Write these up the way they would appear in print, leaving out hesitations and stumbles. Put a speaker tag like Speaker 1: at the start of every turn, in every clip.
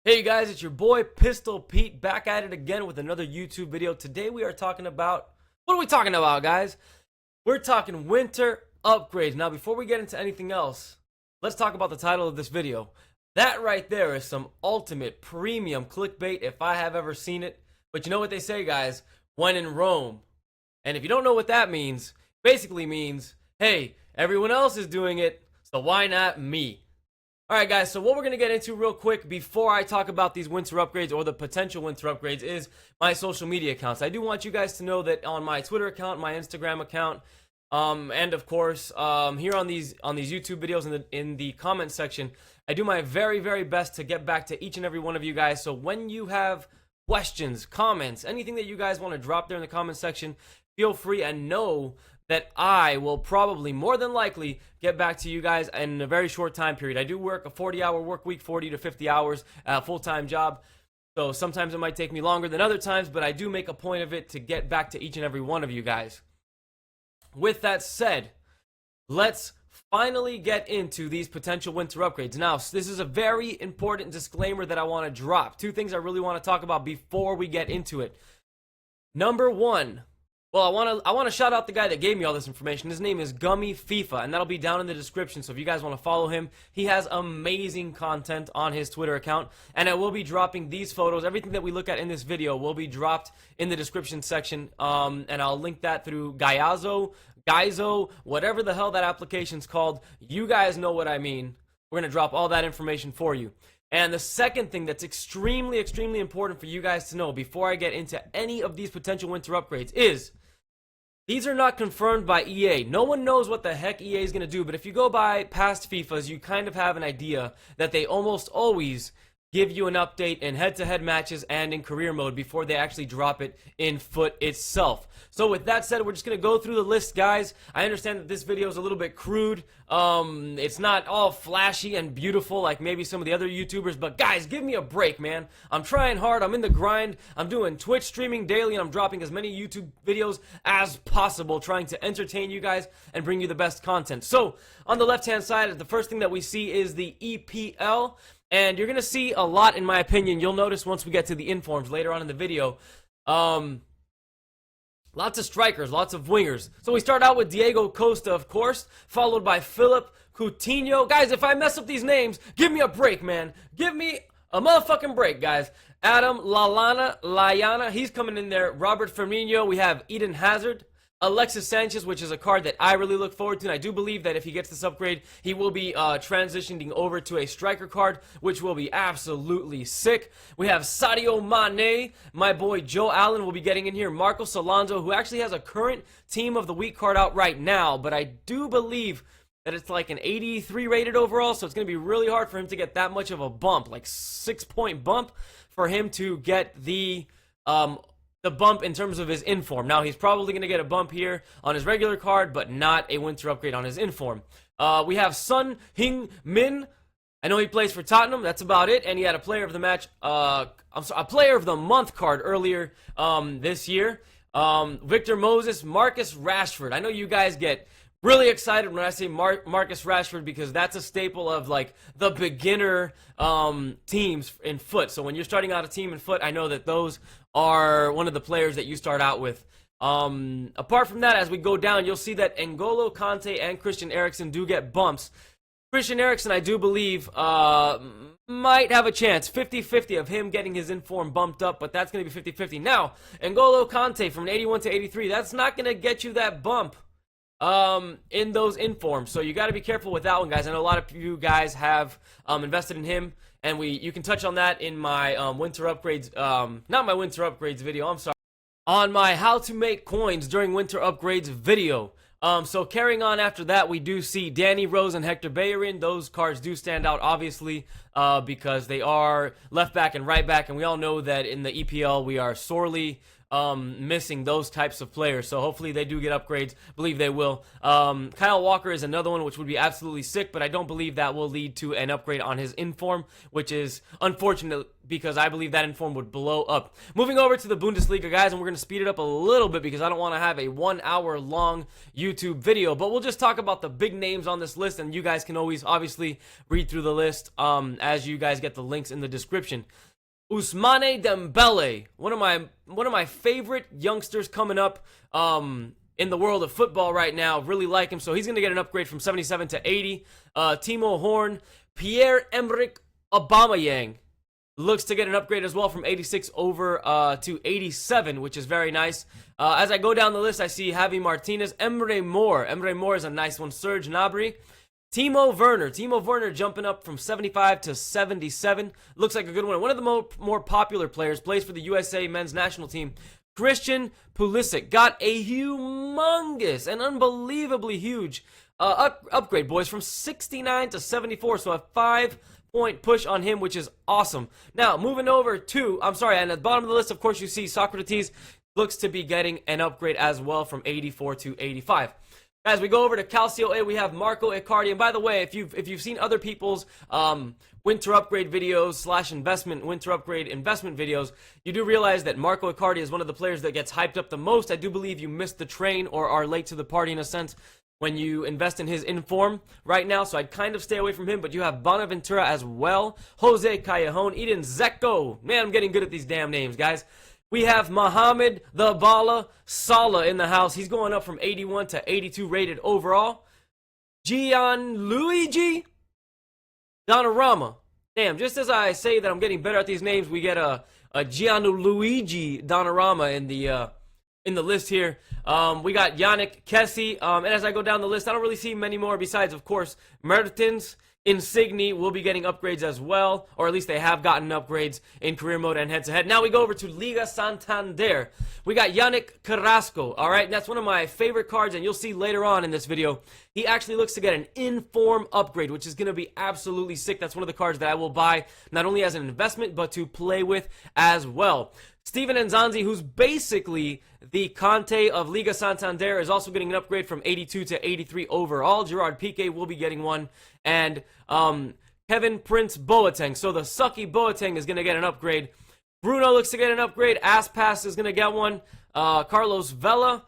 Speaker 1: Hey guys, it's your boy Pistol Pete back at it again with another YouTube video. Today we are talking about, what are we talking about, guys? We're talking winter upgrades. Now before we get into anything else, let's talk about the title of this video. That right there is some ultimate premium clickbait if I have ever seen it. But you know what they say, guys, when in Rome. And if you don't know what that means, basically means, hey, everyone else is doing it, so why not me? Alright guys, so what we're going to get into real quick before I talk about these winter upgrades or the potential winter upgrades is my social media accounts. I do want you guys to know that on my Twitter account, my Instagram account, and of course here on these YouTube videos in the comment section, I do my very, very best to get back to each and every one of you guys. So when you have questions, comments, anything that you guys want to drop there in the comment section, feel free and know that I will probably, more than likely, get back to you guys in a very short time period. I do work a 40-hour work week, 40 to 50 hours, full-time job. So sometimes it might take me longer than other times, but I do make a point of it to get back to each and every one of you guys. With that said, let's finally get into these potential winter upgrades. Now, this is a very important disclaimer that I want to drop. Two things I really want to talk about before we get into it. Number one, well, I want to shout out the guy that gave me all this information. His name is Gummy FIFA, and that'll be down in the description. So if you guys want to follow him, he has amazing content on his Twitter account, and I will be dropping these photos. Everything that we look at in this video will be dropped in the description section, and I'll link that through Gaizo, whatever the hell that application's called. You guys know what I mean. We're gonna drop all that information for you. And the second thing that's extremely, extremely important for you guys to know before I get into any of these potential winter upgrades is these are not confirmed by EA. No one knows what the heck EA is going to do, but if you go by past FIFAs, you kind of have an idea that they almost always give you an update in head-to-head matches and in career mode before they actually drop it in foot itself. So with that said, we're just going to go through the list, guys. I understand that this video is a little bit crude. It's not all flashy and beautiful like maybe some of the other YouTubers, but guys, give me a break, man. I'm trying hard. I'm in the grind. I'm doing Twitch streaming daily, and I'm dropping as many YouTube videos as possible, trying to entertain you guys and bring you the best content. So on the left-hand side, the first thing that we see is the EPL. And you're going to see a lot, in my opinion. You'll notice once we get to the informs later on in the video. Lots of strikers, lots of wingers. So we start out with Diego Costa, of course, followed by Philip Coutinho. Guys, if I mess up these names, give me a break, man. Give me a motherfucking break, guys. Adam Lallana, he's coming in there. Robert Firmino, we have Eden Hazard. Alexis Sanchez, which is a card that I really look forward to, and I do believe that if he gets this upgrade, he will be transitioning over to a striker card, which will be absolutely sick. We have Sadio Mane, my boy Joe Allen will be getting in here. Marcos Alonso, who actually has a current Team of the Week card out right now, but I do believe that it's like an 83 rated overall, so it's going to be really hard for him to get that much of a bump, like 6-point bump, for him to get the bump in terms of his inform. Now, he's probably going to get a bump here on his regular card, but not a winter upgrade on his inform. We have Son Heung-min. I know he plays for Tottenham. That's about it. And he had a player of the match, a player of the month card earlier this year. Victor Moses, Marcus Rashford. I know you guys get really excited when I say Marcus Rashford because that's a staple of like the beginner teams in foot. So when you're starting out a team in foot, I know that those are one of the players that you start out with. Apart from that, as we go down, you'll see that N'Golo Kante and Christian Eriksen do get bumps. Christian Eriksen, I do believe, might have a chance, 50-50 of him getting his inform bumped up, but that's going to be 50-50. Now, N'Golo Kante from 81 to 83, that's not going to get you that bump in those informs, so you got to be careful with that one, guys. I know a lot of you guys have invested in him, and you can touch on that in my winter upgrades, not my winter upgrades video, I'm sorry, on my how to make coins during winter upgrades video. So carrying on after that, we do see Danny Rose and Hector Bellerin. Those cards do stand out, obviously, because they are left back and right back, and we all know that in the EPL we are sorely missing those types of players. So hopefully they do get upgrades. Believe they will. Kyle Walker is another one which would be absolutely sick, but I don't believe that will lead to an upgrade on his inform, which is unfortunate because I believe that inform would blow up. Moving over to the Bundesliga, guys, and we're going to speed it up a little bit because I don't want to have a 1 hour long YouTube video, but we'll just talk about the big names on this list, and you guys can always obviously read through the list as you guys get the links in the description. Ousmane Dembele, one of my favorite youngsters coming up in the world of football right now. Really like him, so he's going to get an upgrade from 77 to 80. Timo Horn, Pierre-Emerick Aubameyang looks to get an upgrade as well from 86 over to 87, which is very nice. As I go down the list, I see Javi Martinez, Emre Mor. Emre Mor is a nice one. Serge Gnabry. Timo Werner jumping up from 75 to 77. Looks like a good one. One of the more popular players, plays for the USA men's national team. Christian Pulisic got a humongous and unbelievably huge upgrade, boys, from 69 to 74. So a 5-point push on him, which is awesome. Now, moving over to, and at the bottom of the list, of course, you see Socrates looks to be getting an upgrade as well from 84 to 85. As we go over to Calcio A, we have Marco Icardi. And by the way, if you've seen other people's winter upgrade videos / winter upgrade investment videos, you do realize that Marco Icardi is one of the players that gets hyped up the most. I do believe you missed the train or are late to the party in a sense when you invest in his inform right now, so I'd kind of stay away from him. But you have Bonaventura as well, Jose Callejon, Eden Dzeko. Man, I'm getting good at these damn names, guys. We have Mohamed the Bala Salah in the house. He's going up from 81 to 82 rated overall. Gianluigi Donnarumma. Damn, just as I say that I'm getting better at these names, we get a Gianluigi Donnarumma in the list here. We got Yannick Kessie. And as I go down the list, I don't really see many more besides, of course, Mertens. Insigne will be getting upgrades as well, or at least they have gotten upgrades in career mode and head-to-head. Now we go over to Liga Santander. We got Yannick Carrasco, all right? That's one of my favorite cards, and you'll see later on in this video, he actually looks to get an inform upgrade, which is going to be absolutely sick. That's one of the cards that I will buy, not only as an investment, but to play with as well. Steven Nzonzi, who's basically the Conte of Liga Santander, is also getting an upgrade from 82 to 83 overall. Gerard Piqué will be getting one. And Kevin Prince Boateng. So the sucky Boateng is going to get an upgrade. Bruno looks to get an upgrade. Aspas is going to get one. Carlos Vela.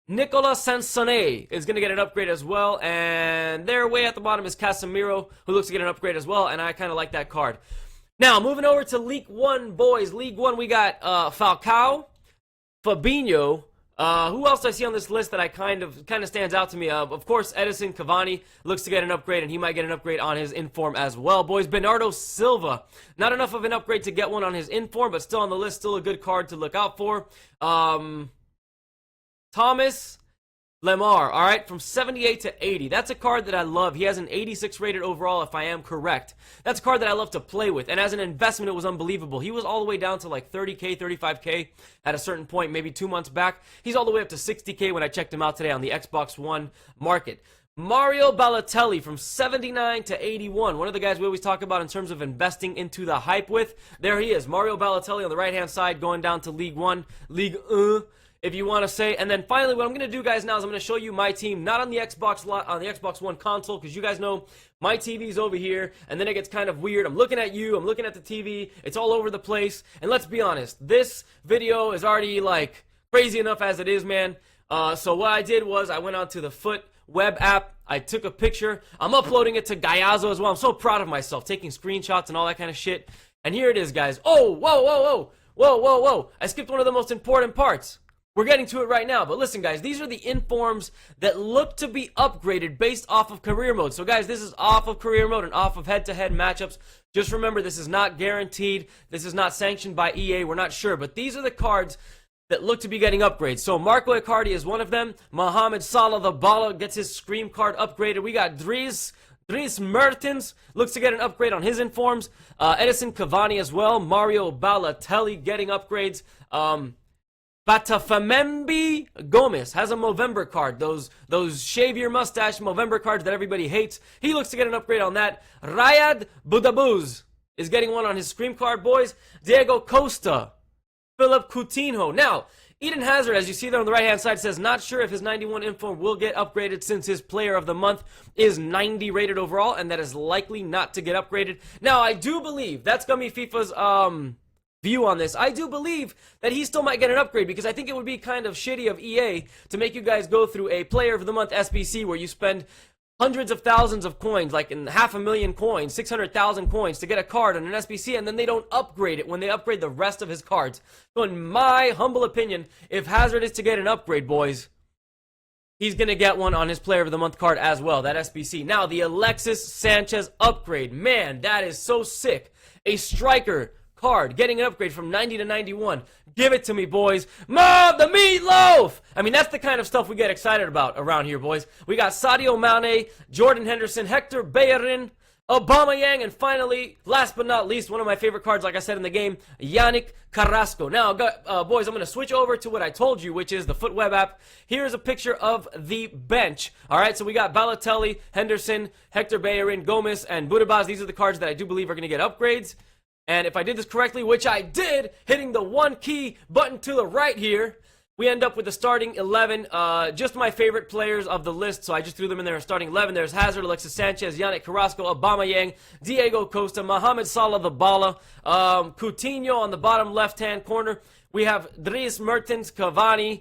Speaker 1: Nicolas Sansone is going to get an upgrade as well. And there, way at the bottom, is Casemiro, who looks to get an upgrade as well. And I kind of like that card. Now, moving over to Ligue 1, boys. Ligue 1, we got Falcao, Fabinho. Who else do I see on this list that I kind of stands out to me? Of course, Edison Cavani looks to get an upgrade, and he might get an upgrade on his inform as well. Boys, Bernardo Silva. Not enough of an upgrade to get one on his inform, but still on the list. Still a good card to look out for. Thomas Lemar, all right, from 78 to 80. That's a card that I love. He has an 86 rated overall, if I am correct. That's a card that I love to play with, and as an investment, it was unbelievable. He was all the way down to like 30K, 35K at a certain point, maybe 2 months back. He's all the way up to 60K when I checked him out today on the Xbox One market. Mario Balotelli from 79 to 81. One of the guys we always talk about in terms of investing into the hype with. There he is, Mario Balotelli on the right-hand side, going down to Ligue 1, Ligue 1. If you want to say. And then finally, what I'm going to do, guys, now is I'm going to show you my team, not on the Xbox One console, because you guys know my TV's over here, and then it gets kind of weird. I'm looking at you, I'm looking at the TV, it's all over the place. And let's be honest, this video is already, like, crazy enough as it is, man. So what I did was I went onto the Foot web app, I took a picture, I'm uploading it to Gayazo as well. I'm so proud of myself, taking screenshots and all that kind of shit. And here it is, guys. Oh, whoa. I skipped one of the most important parts. We're getting to it right now, but listen, guys, these are the informs that look to be upgraded based off of career mode. So, guys, this is off of career mode and off of head-to-head matchups. Just remember, this is not guaranteed. This is not sanctioned by EA. We're not sure, but these are the cards that look to be getting upgrades. So, Marco Icardi is one of them. Mohamed Salah, the Bala, gets his Scream card upgraded. We got Dries Mertens looks to get an upgrade on his informs. Edison Cavani as well. Mario Balotelli getting upgrades. Batafamembi Gomez has a Movember card. Those shave your mustache Movember cards that everybody hates. He looks to get an upgrade on that. Rayad Budabuz is getting one on his Scream card, boys. Diego Costa. Philip Coutinho. Now, Eden Hazard, as you see there on the right-hand side, says, not sure if his 91 inform will get upgraded since his player of the month is 90 rated overall, and that is likely not to get upgraded. Now, I do believe, that's going to be FIFA's view on this. I do believe that he still might get an upgrade, because I think it would be kind of shitty of EA to make you guys go through a player of the month SBC where you spend hundreds of thousands of coins, like in 500,000 coins, 600,000 coins to get a card on an SBC, and then they don't upgrade it when they upgrade the rest of his cards. So in my humble opinion, if Hazard is to get an upgrade, boys, he's going to get one on his Player of the Month card as well, that SBC. Now, the Alexis Sanchez upgrade. Man, that is so sick. A striker card, getting an upgrade from 90 to 91. Give it to me, boys. Mob the meatloaf! I mean, that's the kind of stuff we get excited about around here, boys. We got Sadio Mane, Jordan Henderson, Hector Bellerin, Aubameyang, and finally, last but not least, one of my favorite cards, like I said in the game, Yannick Carrasco. Now, boys, I'm going to switch over to what I told you, which is the FootWeb app. Here's a picture of the bench. All right, so we got Balotelli, Henderson, Hector Bellerin, Gomez, and Budabaz. These are the cards that I do believe are going to get upgrades. And if I did this correctly, which I did, hitting the one key button to the right here, we end up with the starting 11, just my favorite players of the list, so I just threw them in there, starting 11. There's Hazard, Alexis Sanchez, Yannick Carrasco, Aubameyang, Diego Costa, Mohamed Salah the Bala, Coutinho on the bottom left-hand corner. We have Dries Mertens, Cavani,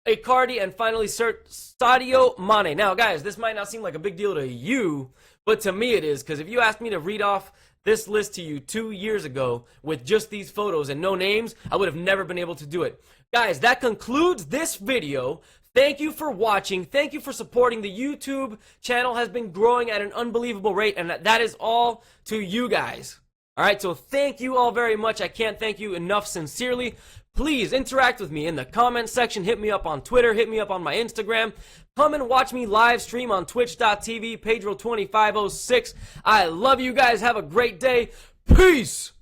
Speaker 1: Icardi, and finally Sadio Mane. Now, guys, this might not seem like a big deal to you, but to me it is, because if you asked me to read off this list to you 2 years ago with just these photos and no names, I would have never been able to do it. Guys, that concludes this video. Thank you for watching. Thank you for supporting. The YouTube channel has been growing at an unbelievable rate, and that is all to you guys. All right, so thank you all very much. I can't thank you enough sincerely. Please interact with me in the comment section. Hit me up on Twitter. Hit me up on my Instagram. Come and watch me live stream on twitch.tv, Pedro2506. I love you guys. Have a great day. Peace.